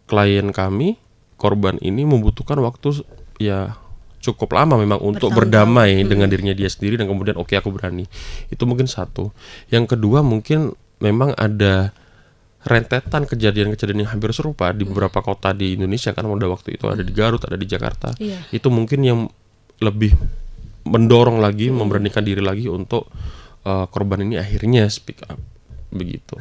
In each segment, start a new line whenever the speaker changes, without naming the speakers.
klien kami, korban ini membutuhkan waktu ya cukup lama memang untuk berdamai dengan dirinya dia sendiri, dan kemudian oke, aku berani. Itu mungkin satu. Yang kedua, mungkin memang ada rentetan kejadian-kejadian yang hampir serupa di beberapa kota di Indonesia, kan pada waktu itu ada di Garut, ada di Jakarta. Itu mungkin yang lebih mendorong lagi, memberanikan diri lagi untuk korban ini akhirnya speak up begitu.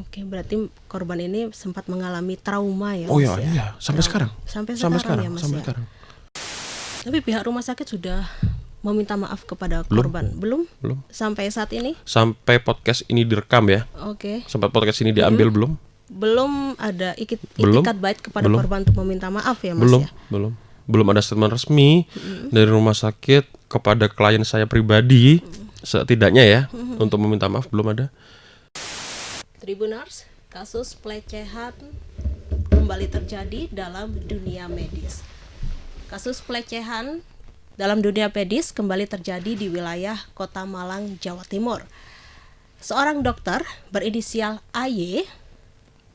Oke, berarti korban ini sempat mengalami trauma ya?
Oh iya, sampai sekarang.
Sampai sekarang ya, Mas,
sampai
ya?
sekarang.
Tapi pihak rumah sakit sudah meminta maaf kepada korban? Belum. Sampai saat ini?
Sampai podcast ini direkam ya.
Oke.
Sampai podcast ini diambil belum?
Belum ada itikat baik kepada korban untuk meminta maaf ya, Mas ya?
Belum ada statement resmi dari rumah sakit kepada klien saya pribadi, setidaknya ya, untuk meminta maaf belum ada.
Tribuners, kasus pelecehan kembali terjadi dalam dunia medis. Kasus pelecehan dalam dunia medis kembali terjadi di wilayah Kota Malang, Jawa Timur. Seorang dokter berinisial AY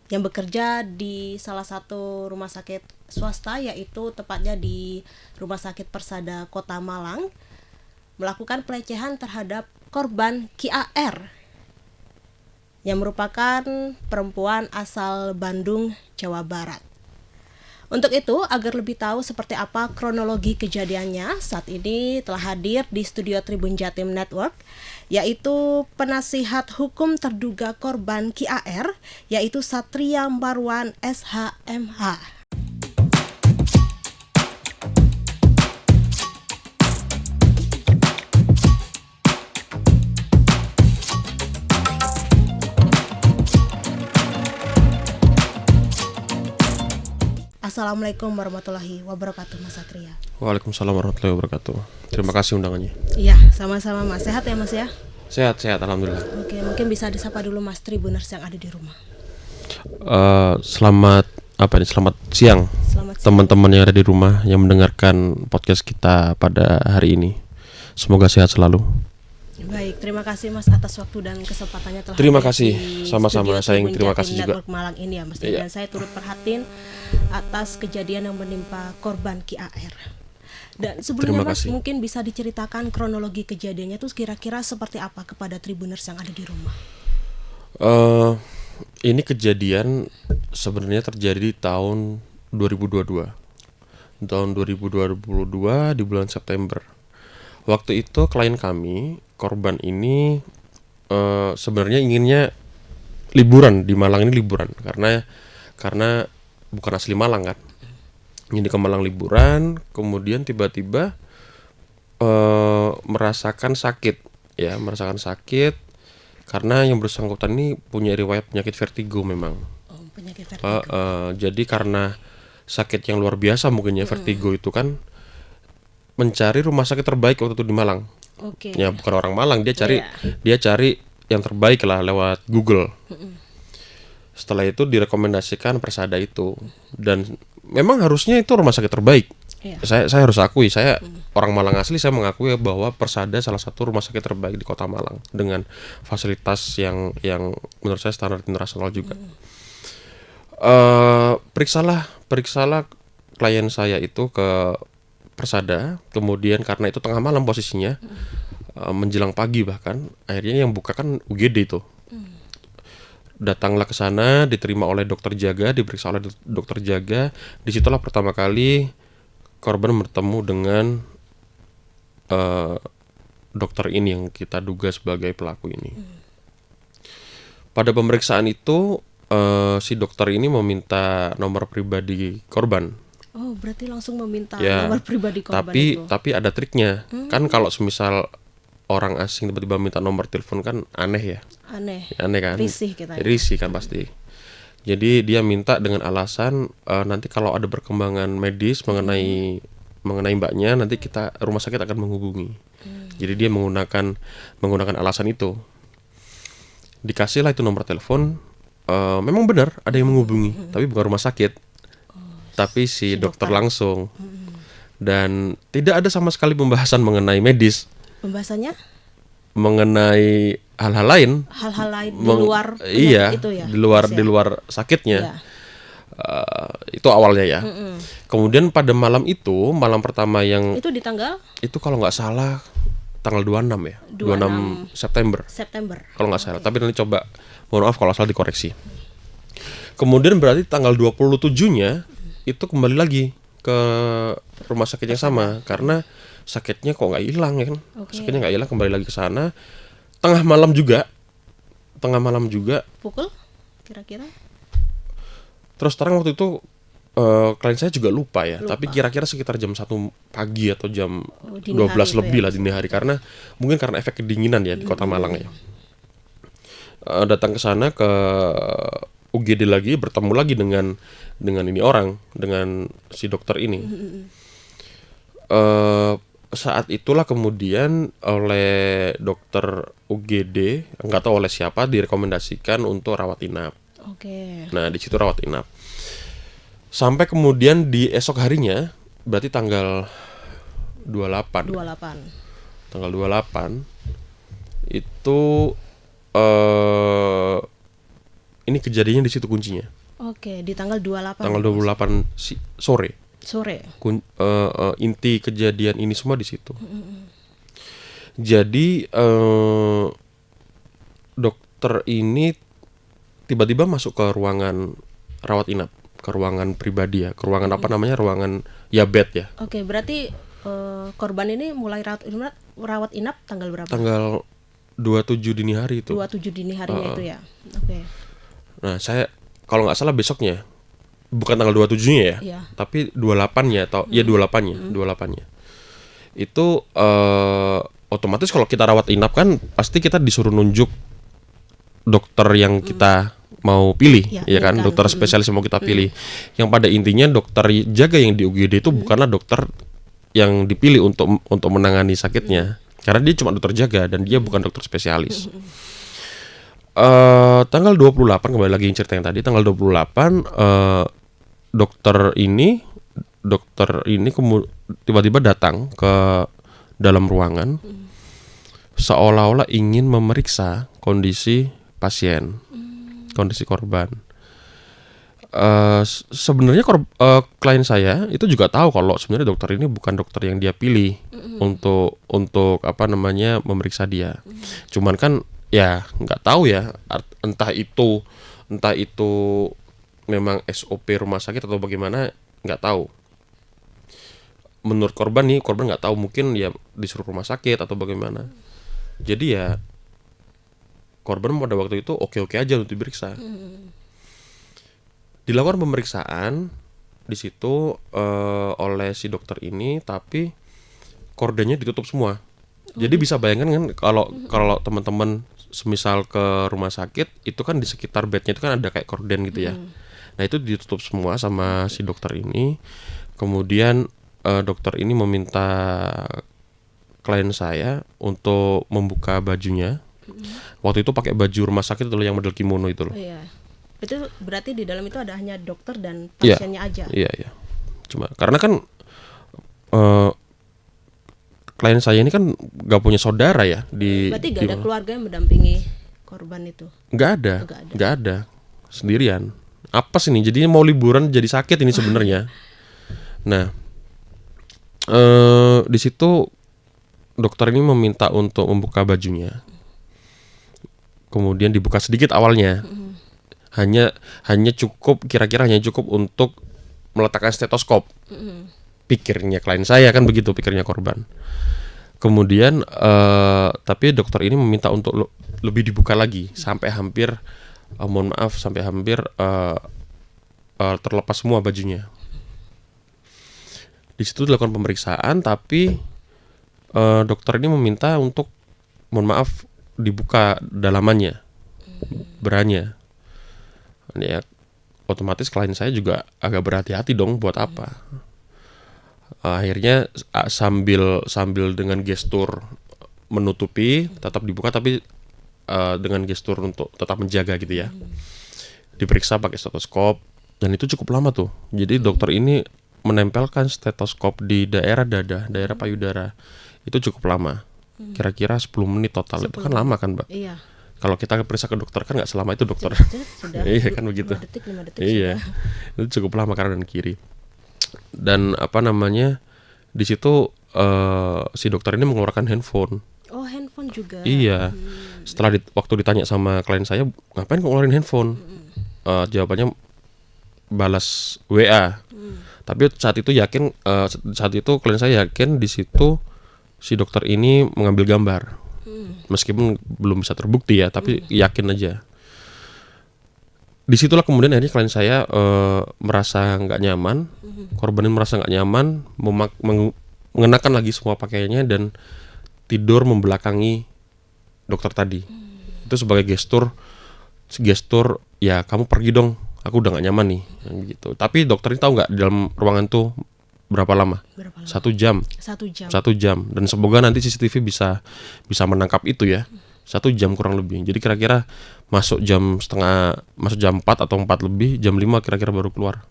yang bekerja di salah satu rumah sakit swasta, yaitu tepatnya di Rumah Sakit Persada Kota Malang, melakukan pelecehan terhadap korban KAR yang merupakan perempuan asal Bandung, Jawa Barat. Untuk itu, agar lebih tahu seperti apa kronologi kejadiannya, saat ini telah hadir di studio Tribun Jatim Network, yaitu penasihat hukum terduga korban KAR, yaitu Satria Marwan SHMH. Assalamualaikum warahmatullahi wabarakatuh, Mas Satria.
Waalaikumsalam warahmatullahi wabarakatuh. Terima kasih undangannya.
Iya, sama-sama Mas. Sehat ya Mas ya?
Sehat, alhamdulillah.
Oke, mungkin bisa disapa dulu Mas Tribuners yang ada di rumah.
Selamat siang. Teman-teman yang ada di rumah yang mendengarkan podcast kita pada hari ini. Semoga sehat selalu.
Baik, terima kasih Mas atas waktu dan kesempatannya telah
Terima kasih, sama-sama. Saya terima kasih juga.
Malang ini ya Mas. Dan saya turut prihatin atas kejadian yang menimpa korban KAR. Dan sebelumnya Mas, mungkin bisa diceritakan kronologi kejadiannya itu kira-kira seperti apa kepada Tribuners yang ada di rumah?
Ini kejadian sebenarnya terjadi di tahun 2022. Tahun 2022 di bulan September. Waktu itu klien kami, korban ini sebenarnya inginnya liburan di Malang ini, liburan karena bukan asli Malang kan. Ini ke Malang liburan, kemudian tiba-tiba merasakan sakit karena yang bersangkutan ini punya riwayat penyakit vertigo memang.
Penyakit vertigo.
Jadi karena sakit yang luar biasa mungkin ya, vertigo itu kan, mencari rumah sakit terbaik waktu itu di Malang. Ya bukan orang Malang, dia cari yang terbaik lah lewat Google. Setelah itu direkomendasikan Persada itu, dan memang harusnya itu rumah sakit terbaik. Saya harus akui, saya orang Malang asli, saya mengakui bahwa Persada salah satu rumah sakit terbaik di Kota Malang dengan fasilitas yang menurut saya standar internasional juga. Periksalah klien saya itu ke Persada, kemudian karena itu tengah malam posisinya, menjelang pagi bahkan, akhirnya yang buka kan UGD itu. Datanglah ke sana, diterima oleh dokter jaga, diperiksa oleh dokter jaga. Disitulah pertama kali korban bertemu dengan dokter ini yang kita duga sebagai pelaku ini. Pada pemeriksaan itu si dokter ini meminta nomor pribadi korban.
Oh, berarti langsung meminta nomor pribadi korban itu.
Tapi ada triknya. Kan kalau semisal orang asing tiba-tiba minta nomor telepon kan aneh ya. Aneh kan.
Risih kita ya.
Risih kan pasti. Jadi dia minta dengan alasan nanti kalau ada perkembangan medis mengenai mbaknya, nanti rumah sakit akan menghubungi. Jadi dia menggunakan alasan itu. Dikasihlah itu nomor telepon. Memang benar ada yang menghubungi, tapi bukan rumah sakit. Tapi si dokter langsung. Dan tidak ada sama sekali pembahasan mengenai medis.
Pembahasannya?
Mengenai hal-hal lain.
Hal-hal lain di luar
itu ya. Di luar sakitnya. Itu awalnya ya. Kemudian pada malam itu, malam pertama yang
itu di tanggal
itu kalau nggak salah tanggal 26 ya, 26 September. Kalau nggak salah. Tapi nanti coba, mohon maaf kalau salah dikoreksi. Kemudian berarti tanggal 27-nya itu kembali lagi ke rumah sakit yang sama karena sakitnya kok nggak hilang ya kan. Sakitnya nggak hilang, kembali lagi ke sana. Tengah malam juga.
Pukul kira-kira?
Terus terang waktu itu klien saya juga lupa ya, tapi kira-kira sekitar jam 1 pagi atau jam 12 lebih lah dini hari, karena mungkin karena efek kedinginan ya di Kota Malang ya. Datang ke sana ke UGD lagi, bertemu lagi dengan si dokter ini. Saat itulah kemudian oleh dokter UGD, nggak tahu oleh siapa, direkomendasikan untuk rawat inap. Nah di situ rawat inap. Sampai kemudian di esok harinya, berarti tanggal 28. Tanggal 28 itu ini kejadiannya di situ kuncinya.
Di tanggal 28.
Tanggal 28 sore. Inti kejadian ini semua di situ. Jadi dokter ini tiba-tiba masuk ke ruangan rawat inap, ke ruangan pribadi ya, ke ruangan ruangan ya bed ya.
Berarti korban ini mulai rawat inap tanggal berapa?
Tanggal 27 dini hari itu.
27 dini harinya itu ya.
Nah, saya kalau nggak salah besoknya, bukan tanggal 27-nya ya, tapi 28-nya atau 28-nya. Itu otomatis kalau kita rawat inap kan pasti kita disuruh nunjuk dokter yang kita mau pilih, ya kan, dokter spesialis yang mau kita pilih. Yang pada intinya dokter jaga yang di UGD itu bukanlah dokter yang dipilih untuk menangani sakitnya, karena dia cuma dokter jaga dan dia bukan dokter spesialis. Tanggal 28, kembali lagi cerita yang tadi, tanggal 28 dokter ini tiba-tiba datang ke dalam ruangan seolah-olah ingin memeriksa kondisi pasien, kondisi korban. Sebenarnya klien saya itu juga tahu kalau sebenarnya dokter ini bukan dokter yang dia pilih untuk memeriksa dia. Cuman kan ya nggak tahu ya, entah itu memang SOP rumah sakit atau bagaimana, nggak tahu. Menurut korban nggak tahu, mungkin ya disuruh rumah sakit atau bagaimana. Jadi ya korban pada waktu itu oke-oke aja untuk diperiksa. Dilakukan pemeriksaan di situ oleh si dokter ini, tapi kordennya ditutup semua. Jadi bisa bayangkan kan kalau teman-teman semisal ke rumah sakit itu kan di sekitar bednya itu kan ada kayak korden gitu ya. Nah itu ditutup semua sama si dokter ini. Kemudian dokter ini meminta klien saya untuk membuka bajunya. Waktu itu pakai baju rumah sakit itu yang model kimono itu loh.
Iya. Itu berarti di dalam itu ada hanya dokter dan pasiennya aja.
Iya. Cuma karena kan klien saya ini kan gak punya saudara ya
berarti gak ada keluarga yang mendampingi korban itu?
Gak ada. Sendirian. Apa sih nih? Jadi mau liburan jadi sakit ini sebenarnya. Nah, di situ dokter ini meminta untuk membuka bajunya. Kemudian dibuka sedikit awalnya. Hanya cukup, kira-kira hanya cukup untuk meletakkan stetoskop. Pikirnya klien saya kan begitu, pikirnya korban. Kemudian tapi dokter ini meminta untuk lebih dibuka lagi sampai hampir terlepas semua bajunya. Di situ dilakukan pemeriksaan, tapi dokter ini meminta untuk dibuka dalamannya, beranya. Ya, otomatis klien saya juga agak berhati-hati dong, buat apa? Akhirnya sambil dengan gestur menutupi, tetap dibuka, tapi dengan gestur untuk tetap menjaga gitu ya. Diperiksa pakai stetoskop, dan itu cukup lama tuh. Jadi dokter ini menempelkan stetoskop di daerah dada, daerah payudara. Itu cukup lama. Kira-kira 10 menit total. Itu kan lama kan, Mbak?
Iya.
Kalau kita periksa ke dokter kan nggak selama itu dokter.
Sudah.
Iya kan begitu.
5 detik
Iya,
sudah.
itu cukup lama kanan dan kiri. Dan apa namanya, di situ si dokter ini mengeluarkan handphone.
Oh, handphone juga.
Iya. Setelah waktu ditanya sama klien saya, ngapain kok ngeluarin handphone? Jawabannya balas WA. Tapi saat itu saat itu klien saya yakin di situ si dokter ini mengambil gambar. Meskipun belum bisa terbukti ya, tapi yakin aja. Disitulah kemudian akhirnya klien saya merasa nggak nyaman, korban ini merasa nggak nyaman, mengenakan lagi semua pakaiannya dan tidur membelakangi dokter tadi. Itu sebagai gestur ya kamu pergi dong, aku udah nggak nyaman nih, gitu. Tapi dokter ini tahu nggak di dalam ruangan tuh berapa lama? 1 jam. 1 jam. Dan semoga nanti CCTV bisa menangkap itu ya. 1 jam kurang lebih. Jadi kira-kira masuk jam 4 atau 4 lebih, jam 5 kira-kira baru keluar.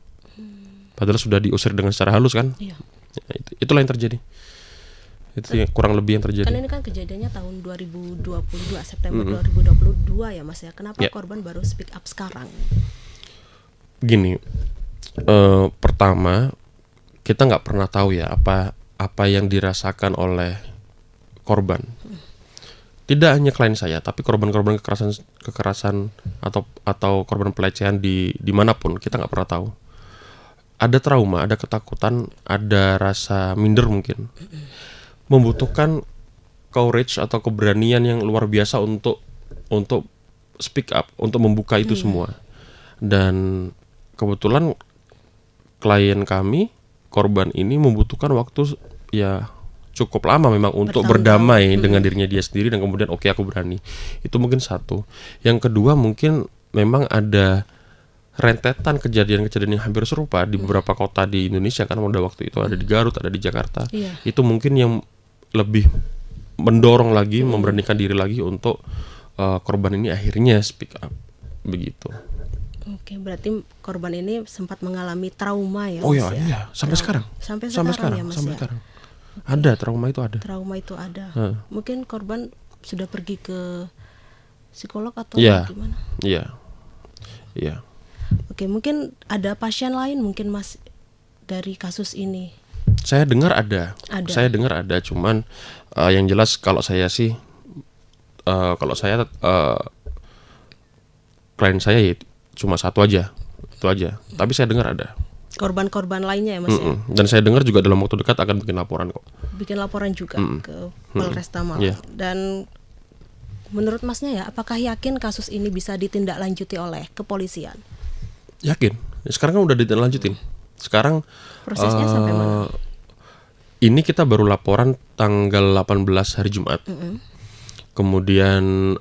Padahal sudah diusir dengan secara halus kan?
Iya.
Ya, itulah yang terjadi. Itu kurang lebih yang terjadi.
Kan ini kan kejadiannya tahun 2022, September 2022 ya Mas ya. Kenapa korban baru speak up sekarang?
Gini, pertama kita nggak pernah tahu ya apa yang dirasakan oleh korban. Tidak hanya klien saya, tapi korban-korban kekerasan atau korban pelecehan dimanapun kita nggak pernah tahu. Ada trauma, ada ketakutan, ada rasa minder mungkin. Membutuhkan courage atau keberanian yang luar biasa untuk speak up, untuk membuka itu semua. Dan kebetulan klien kami, korban ini membutuhkan waktu ya cukup lama memang untuk berdamai dengan dirinya dia sendiri dan kemudian oke, aku berani. Itu mungkin satu. Yang kedua mungkin memang ada rentetan kejadian-kejadian yang hampir serupa di beberapa kota di Indonesia kan pada waktu itu, ada di Garut, ada di Jakarta. Itu mungkin yang lebih mendorong lagi, memberanikan diri lagi untuk korban ini akhirnya speak up begitu.
Oke, berarti korban ini sempat mengalami trauma ya?
Oh iya, sampai sekarang.
Sampai sekarang ya Mas
sampai
ya?
sekarang. Ada trauma itu ada.
Trauma itu ada. Mungkin korban sudah pergi ke psikolog atau gimana? Iya. Oke, mungkin ada pasien lain mungkin Mas dari kasus ini.
Saya dengar ada. Cuman yang jelas kalau saya sih klien saya ya cuma satu aja, itu aja. Tapi saya dengar ada
korban-korban lainnya ya Mas ya?
Dan saya dengar juga dalam waktu dekat akan bikin laporan kok.
Bikin laporan juga ke Polresta Malang. Dan menurut Masnya ya, apakah yakin kasus ini bisa ditindaklanjuti oleh kepolisian?
Yakin. Sekarang kan udah ditindaklanjutin. Sekarang
prosesnya sampai mana?
Ini kita baru laporan tanggal 18 hari Jumat. Kemudian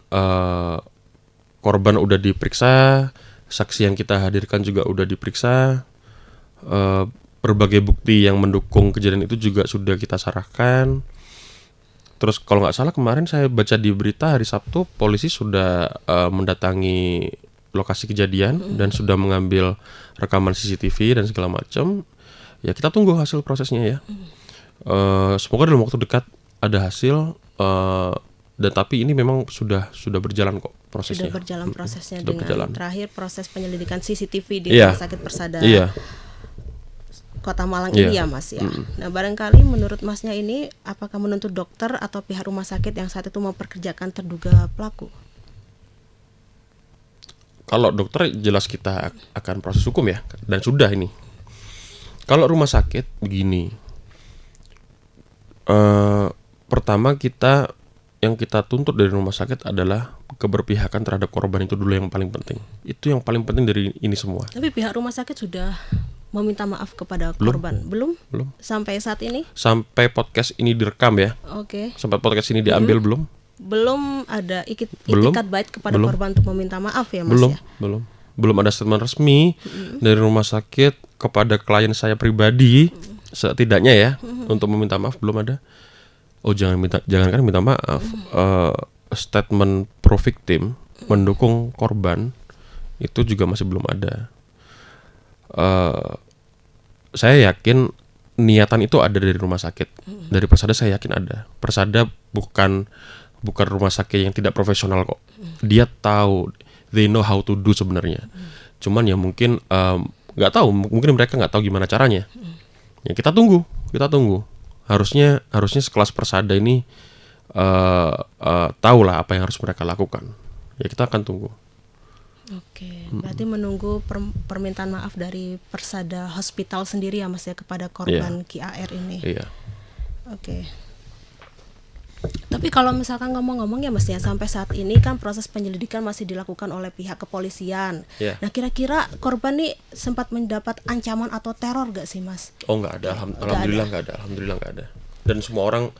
korban udah diperiksa, saksi yang kita hadirkan juga udah diperiksa, berbagai bukti yang mendukung kejadian itu juga sudah kita serahkan. Terus kalau nggak salah kemarin saya baca di berita hari Sabtu polisi sudah mendatangi lokasi kejadian dan sudah mengambil rekaman CCTV dan segala macam. Ya kita tunggu hasil prosesnya ya. Semoga dalam waktu dekat ada hasil. Dan tapi ini memang sudah berjalan kok prosesnya.
Sudah berjalan prosesnya
sudah
dengan
berjalan.
Terakhir proses penyelidikan CCTV di Rumah Sakit Persada Kota Malang ini ya Mas ya. Nah barangkali menurut Masnya ini apakah menuntut dokter atau pihak rumah sakit yang saat itu memperkerjakan terduga pelaku?
Kalau dokter jelas kita akan proses hukum ya, dan sudah ini. Kalau rumah sakit begini, pertama yang kita tuntut dari rumah sakit adalah keberpihakan terhadap korban, itu dulu yang paling penting. Itu yang paling penting dari ini semua.
Tapi pihak rumah sakit sudah meminta maaf kepada korban? Belum. Sampai saat ini?
Sampai podcast ini direkam ya.
Oke.
Sampai podcast ini diambil belum?
Belum ada itikat baik kepada korban untuk meminta maaf ya Mas ya?
Belum ada statement resmi dari rumah sakit kepada klien saya pribadi, setidaknya ya, untuk meminta maaf belum ada. Oh jangankan minta maaf, statement pro victim mendukung korban itu juga masih belum ada. Saya yakin niatan itu ada dari rumah sakit, dari Persada saya yakin ada. Persada bukan rumah sakit yang tidak profesional kok. Dia tahu, they know how to do sebenarnya. Cuman ya mungkin nggak tahu, mungkin mereka nggak tahu gimana caranya. Ya kita tunggu. Harusnya sekelas Persada ini tahu lah apa yang harus mereka lakukan. Ya kita akan tunggu.
Oke, berarti menunggu permintaan maaf dari Persada Hospital sendiri ya Mas ya kepada korban KAR ini.
Iya.
Oke. Tapi kalau misalkan ngomong-ngomong ya Mas ya, sampai saat ini kan proses penyelidikan masih dilakukan oleh pihak kepolisian. Nah kira-kira korban nih sempat mendapat ancaman atau teror gak sih Mas?
Oh nggak ada, alhamdulillah nggak ada. Dan semua orang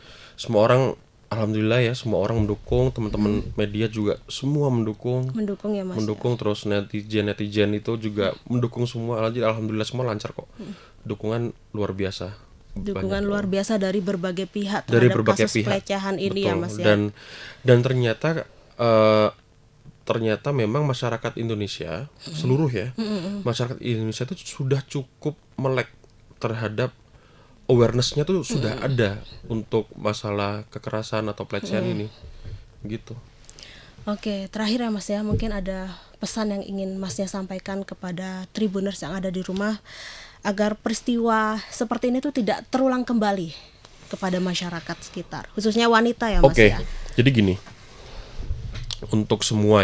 alhamdulillah ya, semua orang mendukung, teman-teman media juga semua mendukung
ya Mas.
Mendukung ya? Terus netizen itu juga mendukung semua. Alhamdulillah semua lancar kok. Dukungan luar biasa.
Dukungan luar biasa dari berbagai pihak terhadap kasus pelecehan ini. Betul. Ya Mas ya.
Dan ternyata memang masyarakat Indonesia seluruh ya, masyarakat Indonesia itu sudah cukup melek terhadap awareness-nya tuh sudah ada untuk masalah kekerasan atau pelecehan ini gitu.
Oke, terakhir ya Mas ya, mungkin ada pesan yang ingin Masnya sampaikan kepada Tribuners yang ada di rumah agar peristiwa seperti ini tuh tidak terulang kembali kepada masyarakat sekitar, khususnya wanita ya Mas ya.
Jadi gini, untuk semua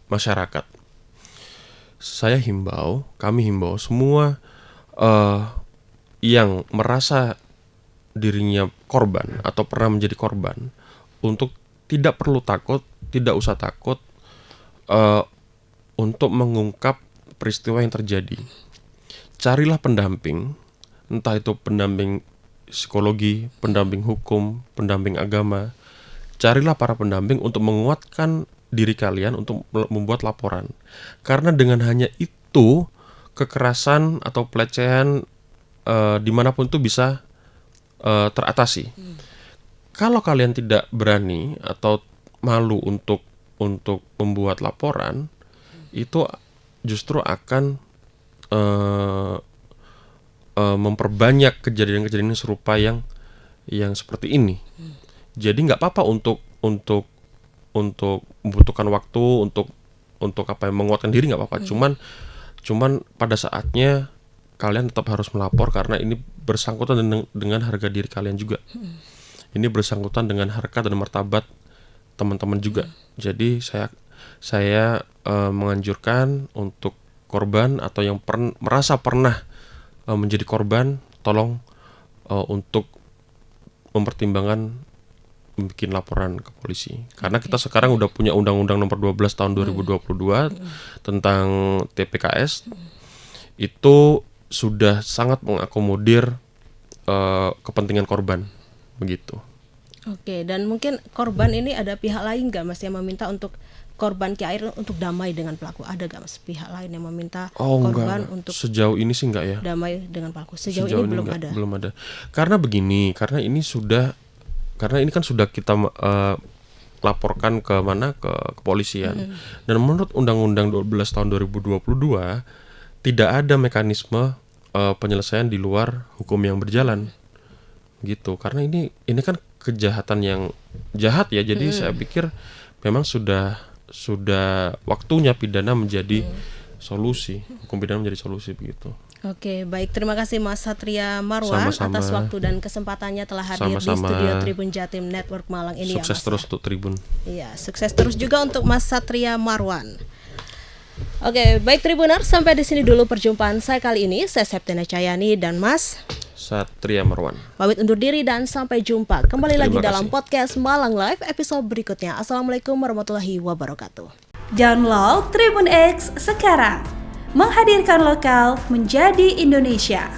masyarakat, kami himbau semua yang merasa dirinya korban atau pernah menjadi korban untuk tidak usah takut untuk mengungkap peristiwa yang terjadi. Carilah pendamping, entah itu pendamping psikologi, pendamping hukum, pendamping agama. Carilah para pendamping untuk menguatkan diri kalian untuk membuat laporan. Karena dengan hanya itu, kekerasan atau pelecehan dimanapun itu bisa teratasi. Kalau kalian tidak berani atau malu untuk membuat laporan, itu justru akan memperbanyak kejadian-kejadian serupa yang seperti ini. Jadi nggak apa-apa untuk membutuhkan waktu untuk menguatkan diri, nggak apa-apa. Cuman pada saatnya kalian tetap harus melapor karena ini bersangkutan dengan harga diri kalian juga. Ini bersangkutan dengan harkat dan martabat teman-teman juga. Jadi saya menganjurkan untuk korban atau yang merasa pernah menjadi korban, tolong untuk mempertimbangkan bikin laporan ke polisi. Karena kita sekarang udah punya Undang-Undang Nomor 12 Tahun 2022 tentang TPKS. Itu sudah sangat mengakomodir kepentingan korban, begitu.
Oke, dan mungkin korban ini ada pihak lain nggak Mas yang meminta untuk korban KAR untuk damai dengan pelaku? Ada nggak Mas pihak lain yang meminta korban
enggak.
untuk
sejauh ini sih enggak ya,
damai dengan pelaku? Sejauh ini belum ada.
Karena ini kan sudah kita laporkan ke kepolisian. Dan menurut Undang-Undang 12 Tahun 2022 tidak ada mekanisme penyelesaian di luar hukum yang berjalan. Gitu. Karena ini kan kejahatan yang jahat ya. Jadi saya pikir memang sudah waktunya pidana menjadi solusi. Hukum pidana menjadi solusi begitu.
Oke, baik, terima kasih Mas Satria Marwan atas waktu dan kesempatannya telah hadir di studio Tribun Jatim Network Malang ini.
Sukses terus untuk Tribun.
Iya, sukses terus juga untuk Mas Satria Marwan. Oke, baik Tribuners, sampai di sini dulu perjumpaan saya kali ini. Saya Septiana Cahyani dan Mas
Satria Marwan
pamit undur diri dan sampai jumpa kembali lagi dalam podcast Malang Live episode berikutnya. Assalamualaikum warahmatullahi wabarakatuh.
Download Tribun X sekarang, menghadirkan lokal menjadi Indonesia.